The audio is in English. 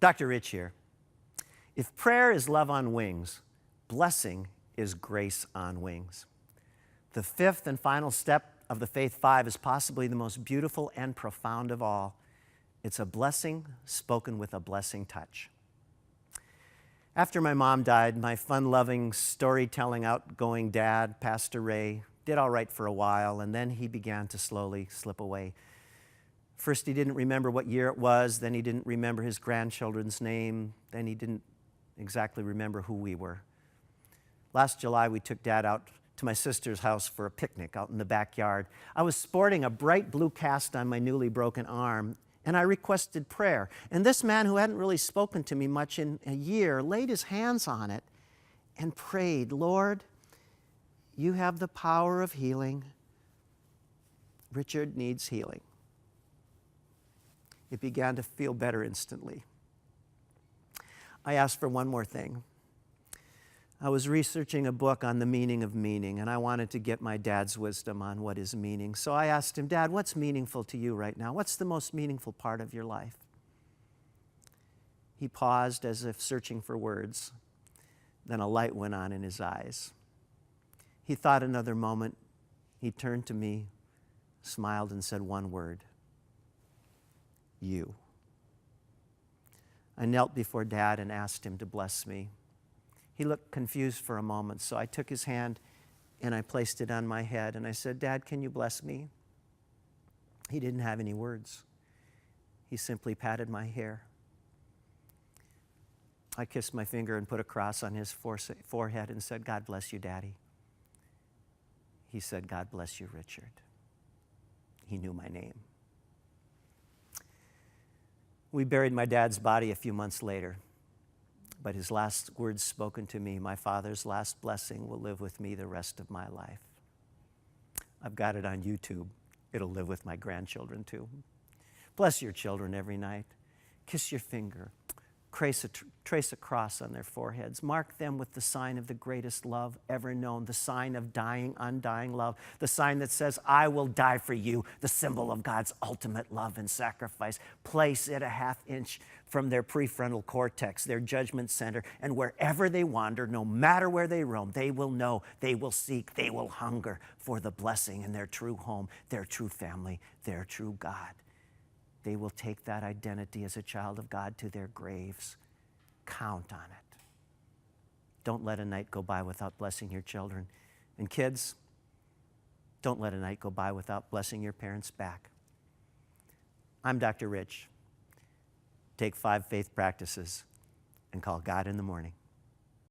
Dr. Rich here. If prayer is love on wings, blessing is grace on wings. The fifth and final step of the Faith Five is possibly the most beautiful and profound of all. It's a blessing spoken with a blessing touch. After my mom died, my fun-loving, storytelling, outgoing dad, Pastor Ray, did all right for a while, and then he began to slowly slip away. First, he didn't remember what year it was, then he didn't remember his grandchildren's name, then he didn't exactly remember who we were. Last July, we took Dad out to my sister's house for a picnic out in the backyard. I was sporting a bright blue cast on my newly broken arm, and I requested prayer. And this man, who hadn't really spoken to me much in a year, laid his hands on it and prayed, "Lord, you have the power of healing. Richard needs healing." It began to feel better instantly. I asked for one more thing. I was researching a book on the meaning of meaning, and I wanted to get my dad's wisdom on what is meaning. So I asked him, "Dad, what's meaningful to you right now? What's the most meaningful part of your life?" He paused as if searching for words. Then a light went on in his eyes. He thought another moment. He turned to me, smiled, and said one word: "You." I knelt before Dad and asked him to bless me. He looked confused for a moment, so I took his hand and I placed it on my head, and I said, "Dad, can you bless me?" He didn't have any words. He simply patted my hair. I kissed my finger and put a cross on his forehead and said, "God bless you, Daddy." He said, "God bless you, Richard." He knew my name. We buried my dad's body a few months later, but his last words spoken to me, "My father's last blessing will live with me the rest of my life." I've got it on YouTube. It'll live with my grandchildren too. Bless your children every night. Kiss your finger. Trace a cross on their foreheads. Mark them with the sign of the greatest love ever known, the sign of dying, undying love, the sign that says, "I will die for you," the symbol of God's ultimate love and sacrifice. Place it a half inch from their prefrontal cortex, their judgment center, and wherever they wander, no matter where they roam, they will know, they will seek, they will hunger for the blessing in their true home, their true family, their true God. They will take that identity as a child of God to their graves. Count on it. Don't let a night go by without blessing your children. And kids, don't let a night go by without blessing your parents back. I'm Dr. Rich. Take 5 faith practices and call God in the morning.